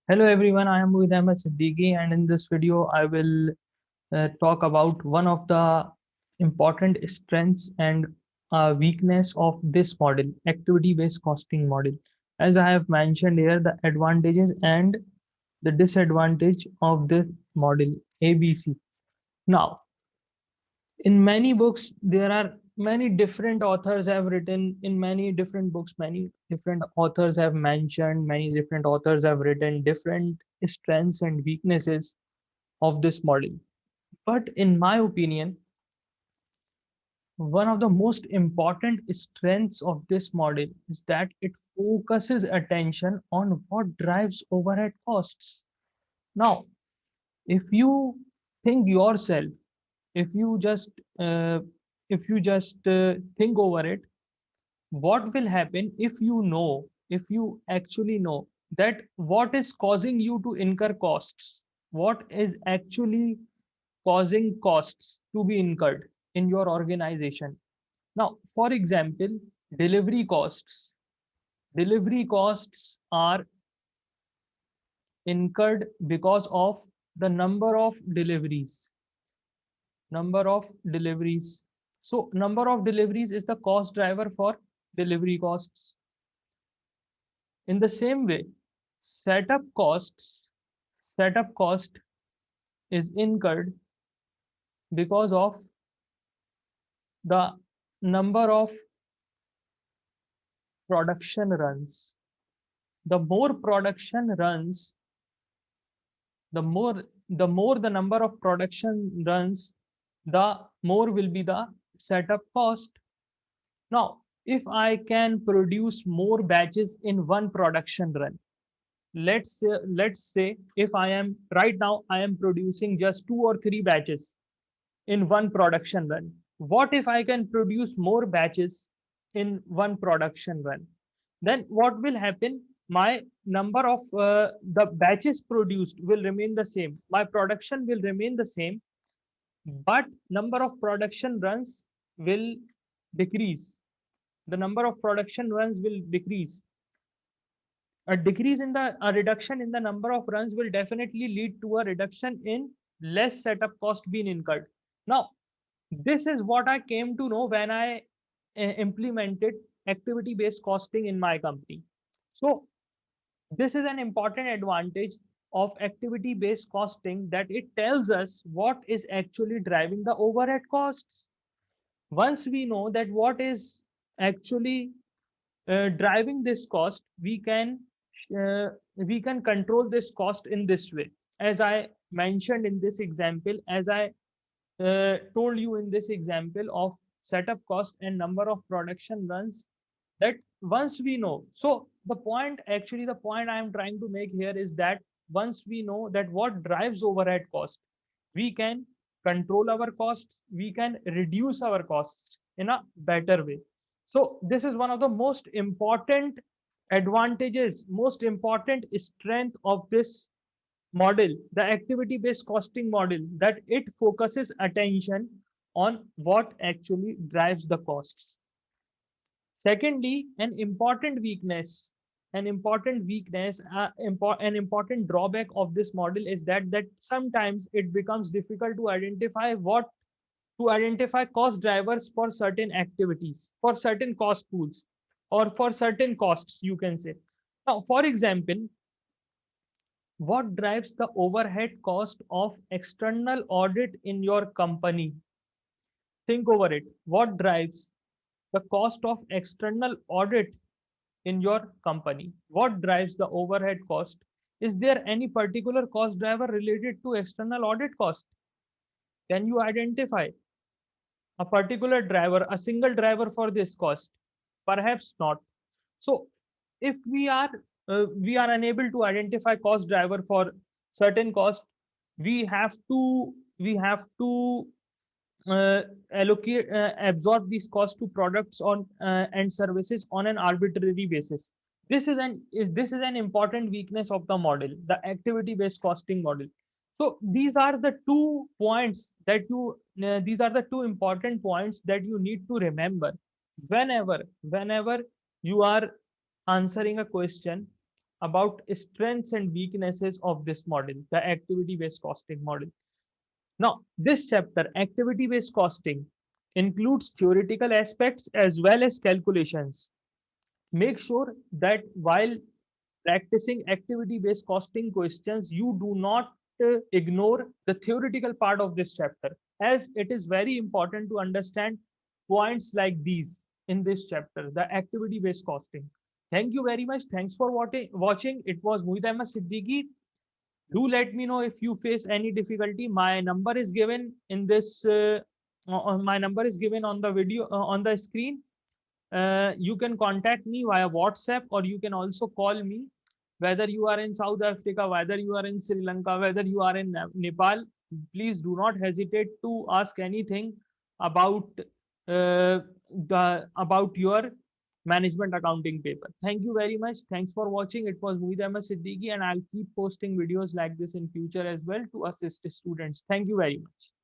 Hello everyone, I am Mohit Ahmed Siddiqui, and in this video I will talk about one of the important strengths and weakness of this model, activity-based costing model. As I have mentioned here, the advantages and the disadvantage of this model, ABC. Now, in many books there are many different authors have written in many different books, many different authors have mentioned, many different authors have written different strengths and weaknesses of this model. But in my opinion, one of the most important strengths of this model is that it focuses attention on what drives overhead costs. Now, if you think yourself, if you just uh, think over it, what will happen if you actually know that what is causing you to incur costs, what is actually causing costs to be incurred in your organization. Now, for example, delivery costs. Delivery costs are incurred because of the number of deliveries. So number of deliveries is the cost driver for delivery costs. In the same way, setup costs, setup cost is incurred because of the number of production runs. The more production runs, the more the number of production runs, the more will be the setup cost. Now, if I can produce more batches in one production run, let's say if I am right now I am producing just 2 or 3 batches in one production run. What if I can produce more batches in one production run? Then what will happen? My number of the batches produced will remain the same. My production will remain the same, but number of production runs will decrease. The number of production runs will decrease. A reduction in the number of runs will definitely lead to a reduction in less setup cost being incurred. Now, this is what I came to know when I implemented activity based costing in my company. So this is an important advantage of activity based costing, that it tells us what is actually driving the overhead costs. Once we know that what is actually driving this cost, we can control this cost in this way. As I mentioned in this example, as I told you in this example of setup cost and number of production runs, that once we know, so the point I am trying to make here is that once we know that what drives overhead cost, we can control our costs, we can reduce our costs in a better way. So this is one of the most important advantages, most important strength of this model, the activity based costing model, that it focuses attention on what actually drives the costs. Secondly, an important drawback of this model is that sometimes it becomes difficult to identify cost drivers for certain activities, for certain cost pools, or for certain costs, you can say. Now, for example, what drives the overhead cost of external audit in your company? Think over it. What drives the cost of external audit in your company? What drives the overhead cost? Is there any particular cost driver related to external audit cost? Can you identify a particular driver, a single driver for this cost? Perhaps not. So if we are unable to identify cost driver for certain cost, we have to allocate absorb these costs to products on and services on an arbitrary basis. This is an important weakness of the model, the activity based costing model. So these are the two points that you these are the two important points that you need to remember whenever you are answering a question about strengths and weaknesses of this model, the activity-based costing model. Now, this chapter, activity-based costing, includes theoretical aspects as well as calculations. Make sure that while practicing activity-based costing questions, you do not ignore the theoretical part of this chapter, as it is very important to understand points like these in this chapter, the activity-based costing. Thank you very much. Thanks for watching. It was Mohit Ahmed Siddiqui. Do let me know if you face any difficulty. My number is given in this. My number is given on the video on the screen. You can contact me via WhatsApp, or you can also call me, whether you are in South Africa, whether you are in Sri Lanka, whether you are in Nepal. Please do not hesitate to ask anything about about your management accounting paper. Thank you very much. Thanks for watching. It was Mohit Ahmed Siddiqui, and I'll keep posting videos like this in future as well to assist students. Thank you very much.